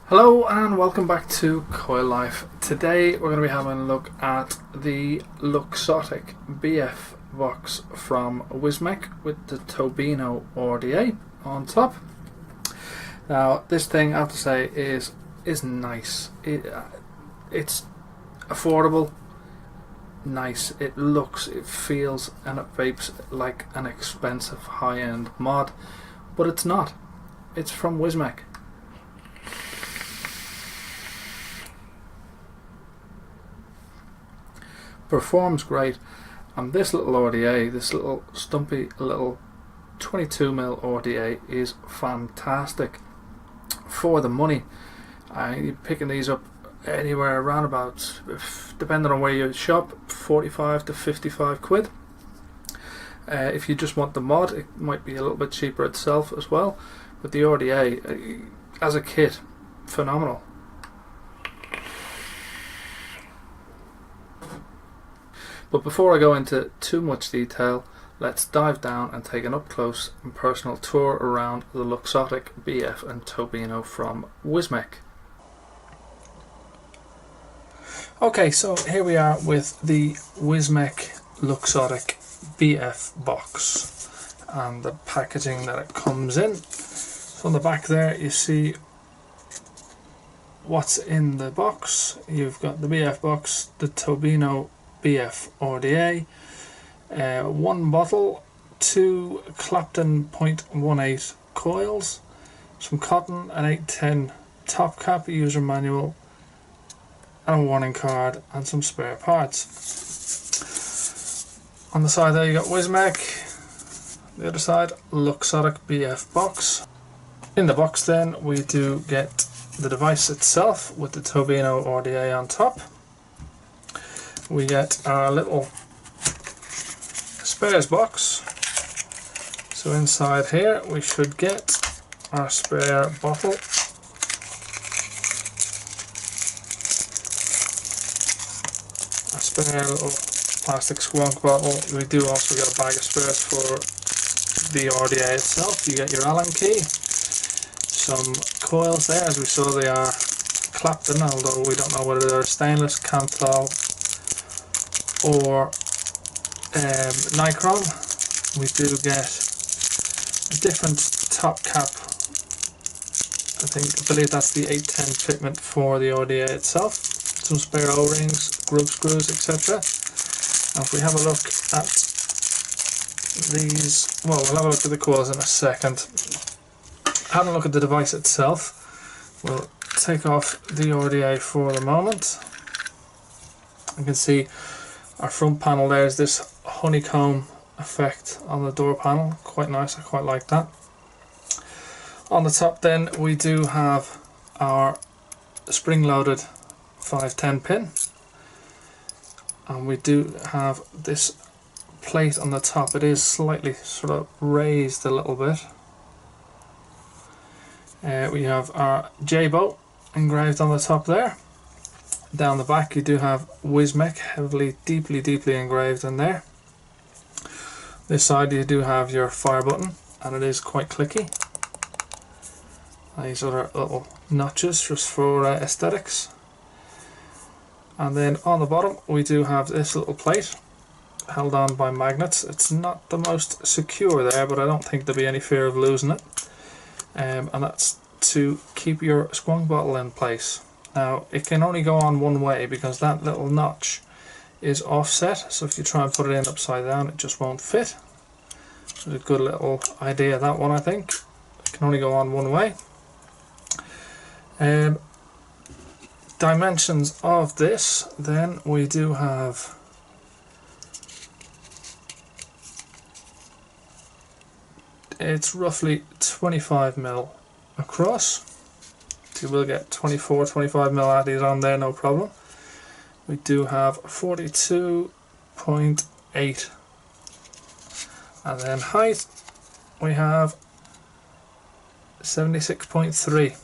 Hello and welcome back to Coil Life. Today we're going to be having a look at the Luxotic BF box from Wismec with the Tobhino RDA on top. Now this thing, I have to say, is nice. It's affordable, nice. It looks, it feels, and it vapes like an expensive high-end mod, but it's not. It's from Wismec. Performs great, and this little RDA, this little stumpy little 22mm RDA is fantastic for the money. You're picking these up anywhere around about, depending on where you shop, 45 to 55 quid. If you just want the mod, it might be a little bit cheaper itself as well, but the RDA as a kit, phenomenal. But before I go into too much detail, let's dive down and take an up-close and personal tour around the Luxotic BF and Tobhino from Wismec. Okay, so here we are with the Wismec Luxotic BF box and the packaging that it comes in. So on the back there you see what's in the box. You've got the BF box, the Tobhino BF RDA, one bottle, two Clapton 0.18 coils, some cotton, an 810 top cap, user manual, and a warning card, and some spare parts. On the side there you got Wismec, the other side Luxotic BF box. In the box then we do get the device itself with the Tobhino RDA on top. We get our little spares box. So inside here we should get our spare bottle, a spare little plastic squonk bottle. We do also get a bag of spares for the RDA itself. You get your Allen key, some coils there. As we saw, they are Clapton, although we don't know whether they're stainless, Canthal or Nicron. We do get a different top cap. I believe that's the 810 fitment for the RDA itself. Some spare O-rings, grub screws, etc. And if we have a look at these, well, we'll have a look at the coils in a second. Having a look at the device itself, we'll take off the RDA for the moment. You can see our front panel there is this honeycomb effect on the door panel. Quite nice, I quite like that. On the top then we do have our spring-loaded 510 pin, and we do have this plate on the top. It is slightly sort of raised a little bit. We have our Jaybo engraved on the top there. Down the back you do have Wismec heavily, deeply engraved in there. This side you do have your fire button, and it is quite clicky. These other little notches just for aesthetics. And then on the bottom we do have this little plate held on by magnets. It's not the most secure there, but I don't think there'll be any fear of losing it. And that's to keep your squonk bottle in place. Now it can only go on one way because that little notch is offset, so if you try and put it in upside down it just won't fit. It's a good little idea, that one, I think. It can only go on one way. Dimensions of this, then we do have it's roughly 25mm across. You will get 24-25mm addies on there, no problem. We do have 42.8, and then height we have 76.3.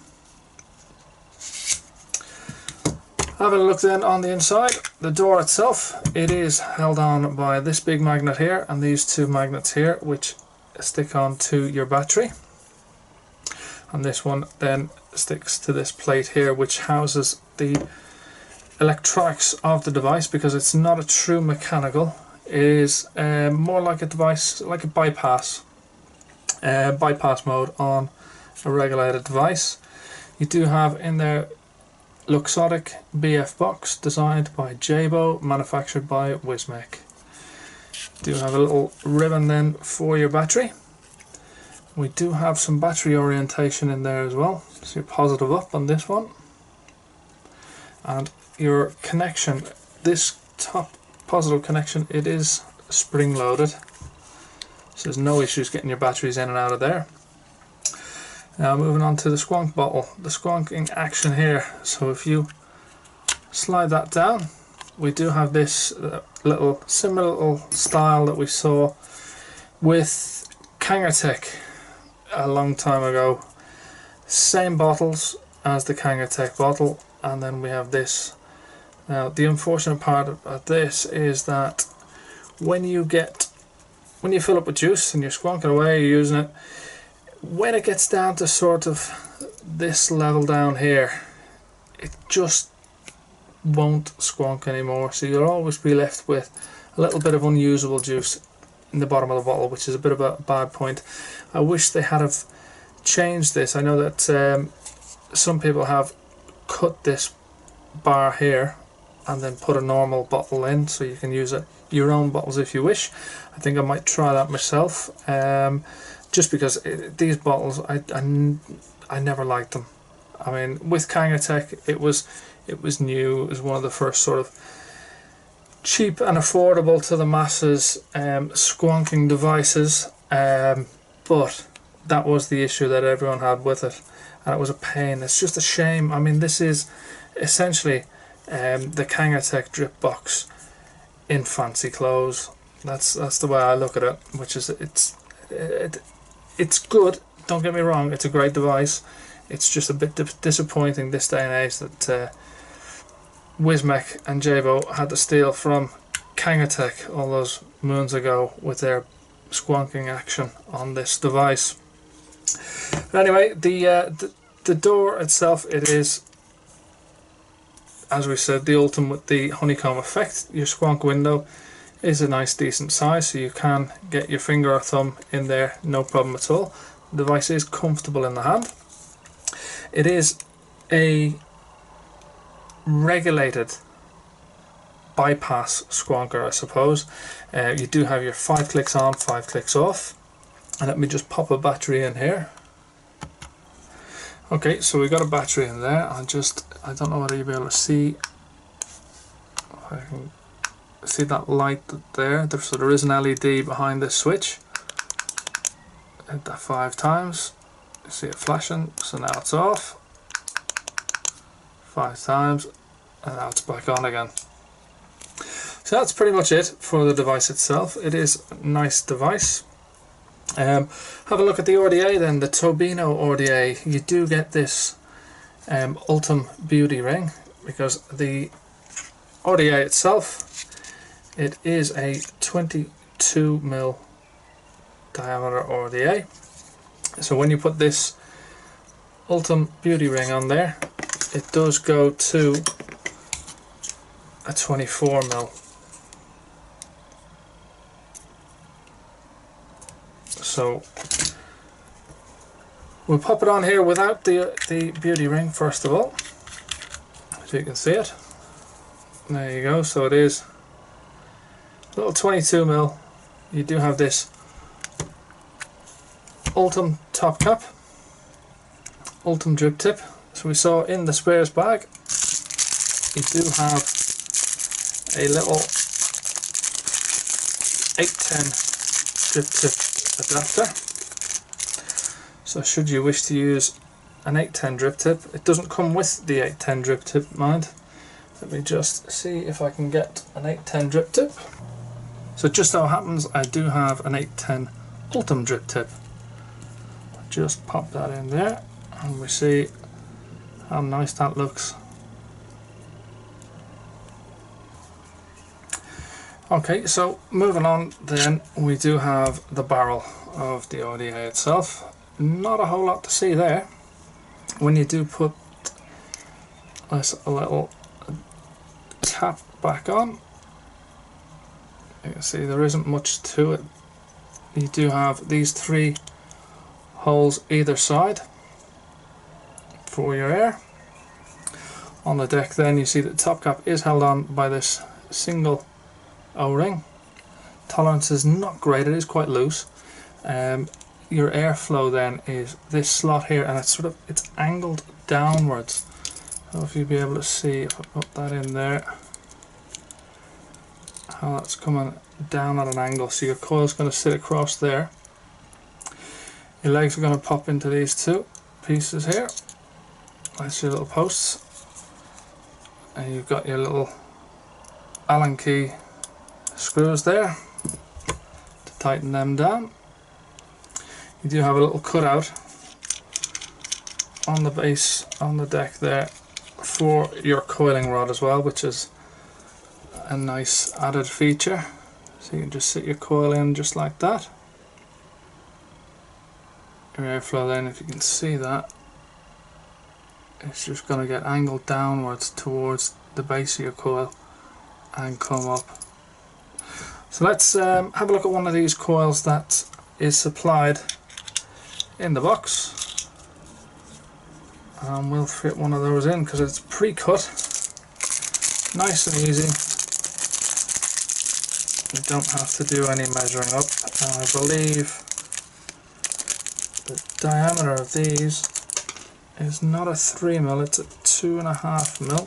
Having a look then on the inside, the door itself, it is held on by this big magnet here and these two magnets here, which stick on to your battery. And this one then sticks to this plate here, which houses the electronics of the device, because it's not a true mechanical. It is more like a device, like a bypass mode on a regulated device. You do have in there Luxotic BF Box, designed by Jaybo, manufactured by Wismec. Do have a little ribbon then for your battery. We do have some battery orientation in there as well, so you're positive up on this one. And your connection, this top positive connection, it is spring loaded, so there's no issues getting your batteries in and out of there. Now moving on to the squonk bottle, the squonking action here. So if you slide that down, we do have this similar little style that we saw with Kangertech a long time ago. Same bottles as the Kangertech bottle, and then we have this. Now the unfortunate part of this is that when you fill up with juice and you're squonking away, you're using it, when it gets down to sort of this level down here, it just won't squonk anymore, so you'll always be left with a little bit of unusable juice in the bottom of the bottle, which is a bit of a bad point. I wish they had have changed this. I know that some people have cut this bar here and then put a normal bottle in, so you can use your own bottles if you wish. I think I might try that myself, just because these bottles, I never liked them. I mean, with Kangertech, it was new. It was one of the first sort of cheap and affordable to the masses squonking devices, but that was the issue that everyone had with it, and it was a pain. It's just a shame. I mean, this is essentially the Kangertech drip box in fancy clothes. That's the way I look at it. Which is it's good. Don't get me wrong. It's a great device. It's just a bit disappointing this day and age that Wismec and Jaybo had to steal from Kangertech all those moons ago with their squonking action on this device. But anyway, the door itself, it is, as we said, the ultimate with the honeycomb effect. Your squonk window is a nice decent size, so you can get your finger or thumb in there, no problem at all. The device is comfortable in the hand. It is a regulated bypass squonker, I suppose. You do have your 5 clicks on, 5 clicks off, and let me just pop a battery in here. Okay, so we got a battery in there. I don't know whether you'll be able to see, if I can see that light there. So there is an LED behind this switch. Hit that 5 times, you see it flashing, so now it's off. 5 times, and now it's back on again. So that's pretty much it for the device itself. It is a nice device. Have a look at the RDA then, the Tobhino RDA. You do get this Ultim Beauty ring, because the RDA itself, it is a 22mm diameter RDA. So when you put this Ultim Beauty ring on there, it does go to a 24mm. So we'll pop it on here without the beauty ring first of all, so you can see it. There you go. So it is a little 22mm. You do have this Ultim top cap, Ultim drip tip. So we saw in the spares bag, you do have a little 810 drip tip adapter. So should you wish to use an 810 drip tip, it doesn't come with the 810 drip tip, mind. Let me just see if I can get an 810 drip tip. So it just so happens I do have an 810 Ultim drip tip. Just pop that in there and we see how nice that looks. Okay, so moving on then, we do have the barrel of the RDA itself. Not a whole lot to see there. when you do put this little cap back on, you can see there isn't much to it. You do have these 3 holes either side for your air. On the deck then you see that the top cap is held on by this single O-ring. Tolerance is not great, it is quite loose. Your airflow then is this slot here, and it's angled downwards. I don't know if you'll be able to see if I put that in there, how that's coming down at an angle. So your coil's going to sit across there. Your legs are going to pop into these 2 pieces here. That's your little posts. And you've got your little Allen key screws there to tighten them down. You do have a little cutout on the base, on the deck there, for your coiling rod as well, which is a nice added feature. So you can just sit your coil in just like that. Your airflow then, if you can see that, it's just going to get angled downwards towards the base of your coil and come up. So let's have a look at one of these coils that is supplied in the box, and we'll fit one of those in because it's pre-cut, nice and easy. You don't have to do any measuring up. I believe the diameter of these is not a 3mm, it's a 2.5mm.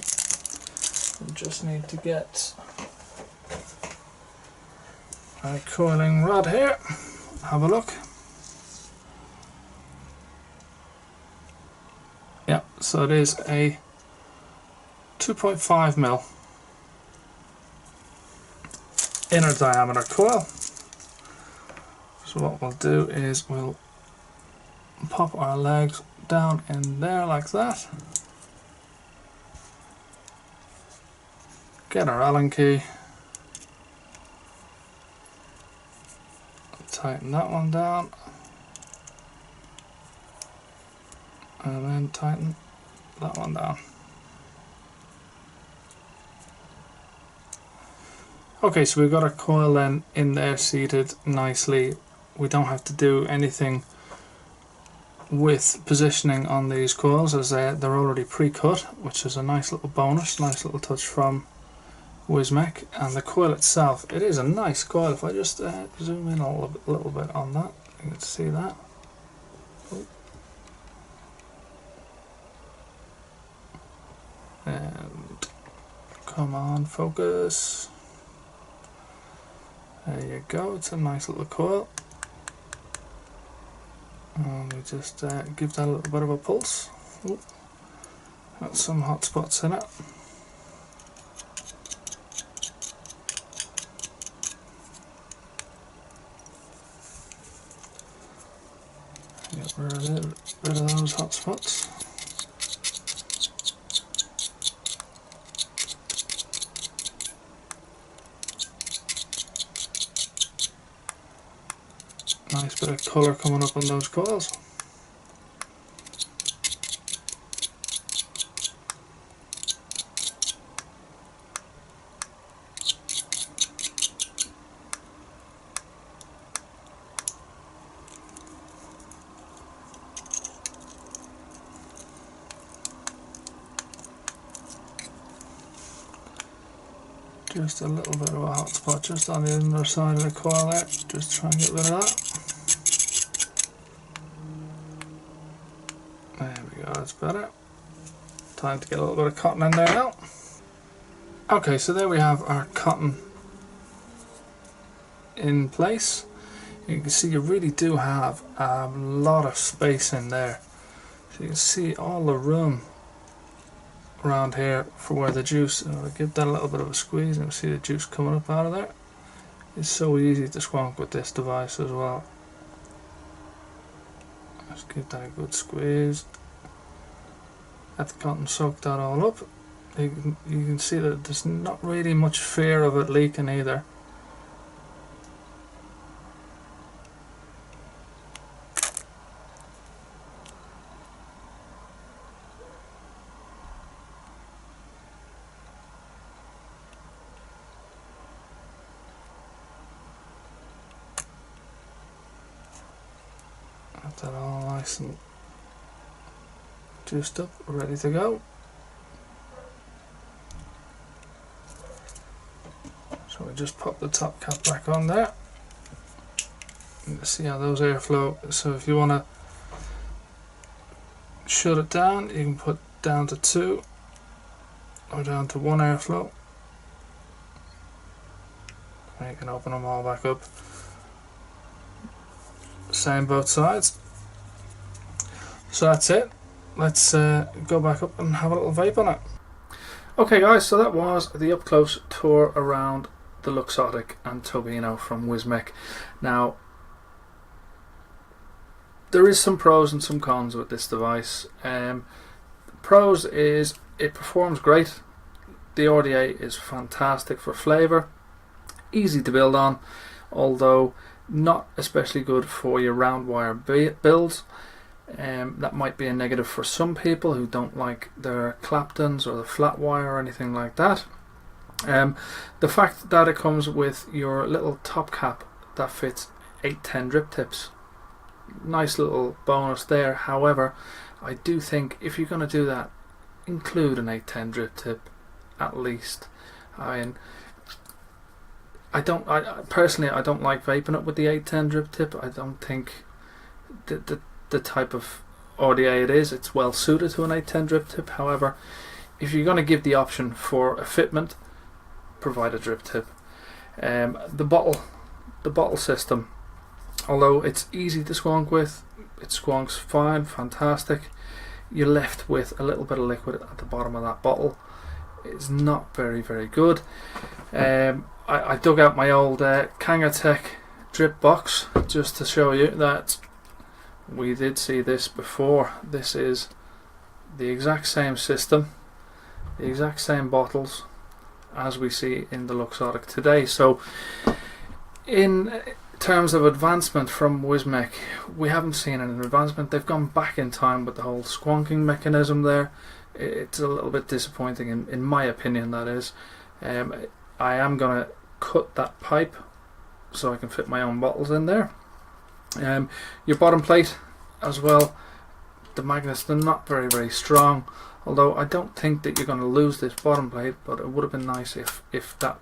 We just need to get a coiling rod here, have a look. Yeah, so it is a 2.5mm inner diameter coil. So what we'll do is we'll pop our legs down in there like that. Get our Allen key. Tighten that one down. And then tighten that one down. Okay, so we've got our coil then in there seated nicely. We don't have to do anything with positioning on these coils, as they're already pre-cut, which is a nice little bonus, nice little touch from Wismec. And the coil itself, it is a nice coil. If I just zoom in a little bit on that, you can see that. Oh. And come on, focus. There you go, it's a nice little coil. And we just give that a little bit of a pulse. Ooh. Got some hot spots in it. Get rid of those hot spots. Nice bit of colour coming up on those coils. Just a little bit of a hot spot just on the other side of the coil there. Just try and get rid of that. There we go, that's better. Time to get a little bit of cotton in there now. Okay, so there we have our cotton in place. You can see you really do have a lot of space in there. So you can see all the room around here for where the juice, I'll give that a little bit of a squeeze and see the juice coming up out of there. It's so easy to squonk with this device as well. Just give that a good squeeze. Let the cotton soak that all up. You can see that there's not really much fear of it leaking either. Got that all nice and juiced up, ready to go. So we just pop the top cap back on there. You can see how those airflow. So if you want to shut it down, you can put down to 2 or down to 1 airflow. And you can open them all back up. Same both sides. So that's it. Let's go back up and have a little vape on it. Okay guys, so that was the up close tour around the Luxotic and Tobhino from Wismec. Now there is some pros and some cons with this device. Pros is it performs great. The RDA is fantastic for flavour, easy to build on, although not especially good for your round wire builds. That might be a negative for some people who don't like their Claptons or the flat wire or anything like that. The fact that it comes with your little top cap that fits 810 drip tips, nice little bonus there. However, I do think if you're going to do that, include an 810 drip tip at least. I mean, I personally don't like vaping it with the 810 drip tip. I don't think the type of RDA it is, it's well suited to an 810 drip tip. However, if you're going to give the option for a fitment, provide a drip tip. The bottle system, although it's easy to squonk with, it squonks fine, fantastic. You're left with a little bit of liquid at the bottom of that bottle. It's not very good. I dug out my old Kangatech drip box just to show you that we did see this before. This is the exact same system, the exact same bottles as we see in the Luxotic today. So in terms of advancement from Wismec, we haven't seen an advancement. They've gone back in time with the whole squonking mechanism there. It's a little bit disappointing in my opinion, that is. I am going to cut that pipe so I can fit my own bottles in there. Your bottom plate as well, the magnets, they're not very strong, although I don't think that you're going to lose this bottom plate, but it would have been nice if that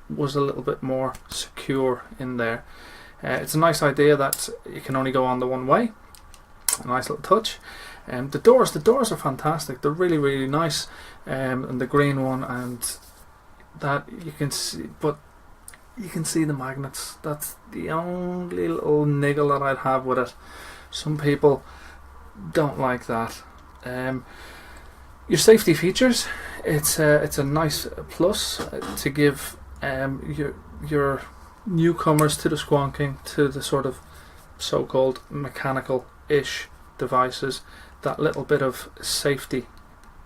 was a little bit more secure in there. It's a nice idea that you can only go on the one way. A nice little touch. The doors are fantastic. They're really nice. And the green one, and that you can see, but you can see the magnets. That's the only little niggle that I'd have with it. Some people don't like that. Your safety features, it's a nice plus to give your newcomers to the squonking, to the sort of so-called mechanical-ish devices. That little bit of safety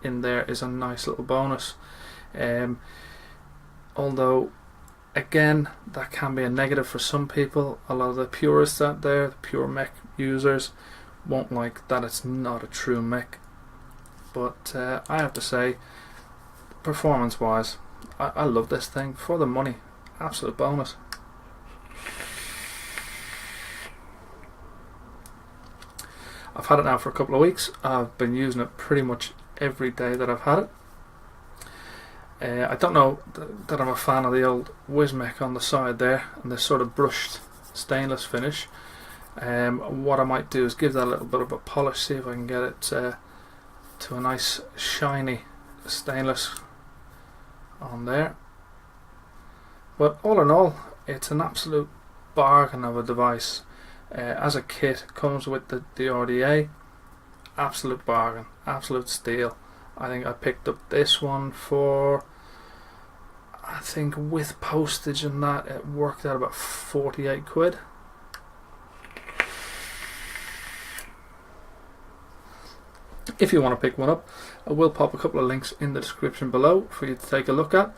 in there is a nice little bonus. Although again, that can be a negative for some people. A lot of the purists out there, the pure mech users, won't like that it's not a true mech. But I have to say, performance wise, I love this thing. For the money, absolute bonus. I've had it now for a couple of weeks. I've been using it pretty much every day that I've had it. I don't know that I'm a fan of the old Wismec on the side there and this sort of brushed stainless finish. What I might do is give that a little bit of a polish, see if I can get it to a nice shiny stainless on there. But all in all, it's an absolute bargain of a device. As a kit, comes with the RDA. Absolute bargain, absolute steal. I think I picked up this one for, I think with postage and that, it worked out about 48 quid. If you want to pick one up, I will pop a couple of links in the description below for you to take a look at.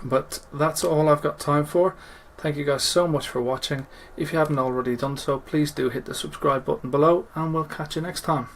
But that's all I've got time for. Thank you guys so much for watching. If you haven't already done so, please do hit the subscribe button below, and we'll catch you next time.